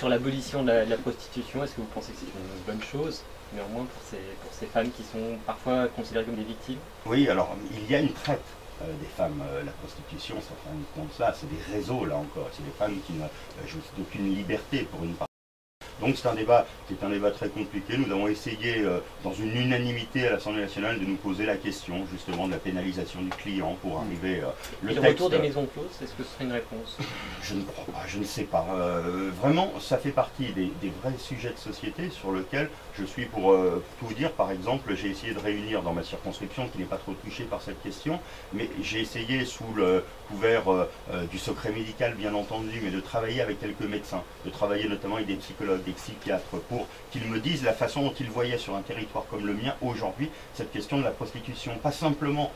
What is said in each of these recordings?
sur l'abolition de la prostitution, est-ce que vous pensez que c'est une bonne chose, néanmoins, pour ces femmes qui sont parfois considérées comme des victimes? Oui, alors il y a une traite des femmes. La prostitution, ça fait uniquement de ça, c'est des réseaux là encore, c'est des femmes qui ne jouissent d'aucune liberté pour une partie. Donc c'est un débat qui est un débat très compliqué. Nous avons essayé, dans une unanimité à l'Assemblée nationale, de nous poser la question justement de la pénalisation du client pour arriver. Le retour des maisons closes, est-ce que ce serait une réponse? Je ne crois pas, je ne sais pas. Vraiment, ça fait partie des vrais sujets de société sur lesquels je suis pour tout vous dire. Par exemple, j'ai essayé de réunir dans ma circonscription, qui n'est pas trop touchée par cette question, mais j'ai essayé sous le couvert du secret médical bien entendu, mais de travailler avec quelques médecins, de travailler notamment avec des psychologues, des psychiatres, pour qu'ils me disent la façon dont ils voyaient sur un territoire comme le mien aujourd'hui cette question de la prostitution, pas simplement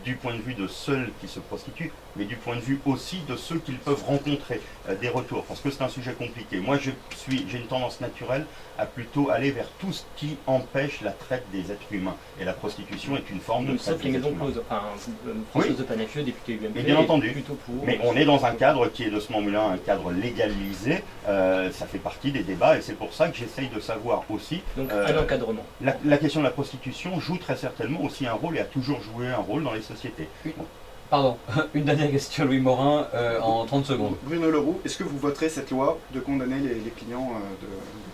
du point de vue de ceux qui se prostituent, mais du point de vue aussi de ceux qu'ils peuvent rencontrer, des retours, parce que c'est un sujet compliqué. Moi, j'ai une tendance naturelle à plutôt aller vers tout ce qui empêche la traite des êtres humains, et la prostitution est une forme de traite sauf les des maisons êtres humains. closes, enfin, Françoise de Panafieux, députée UMP, mais bien entendu, plutôt pour... mais on est dans un cadre qui est de ce moment-là un cadre légalisé, ça fait partie des débats, et c'est pour ça que j'essaye de savoir aussi... Donc un encadrement. La question de la prostitution joue très certainement aussi un rôle, et a toujours joué un rôle dans les sociétés. Pardon, une dernière question, Louis Morin, en 30 secondes. Bruno Leroux, est-ce que vous voterez cette loi de condamner les clients de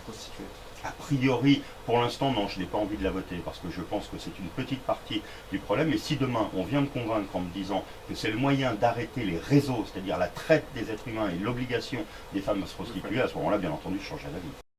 prostituées? A priori, pour l'instant, non, je n'ai pas envie de la voter parce que je pense que c'est une petite partie du problème. Et si demain, on vient me convaincre en me disant que c'est le moyen d'arrêter les réseaux, c'est-à-dire la traite des êtres humains et l'obligation des femmes à se prostituer, à ce moment-là, bien entendu, je changerai d'avis.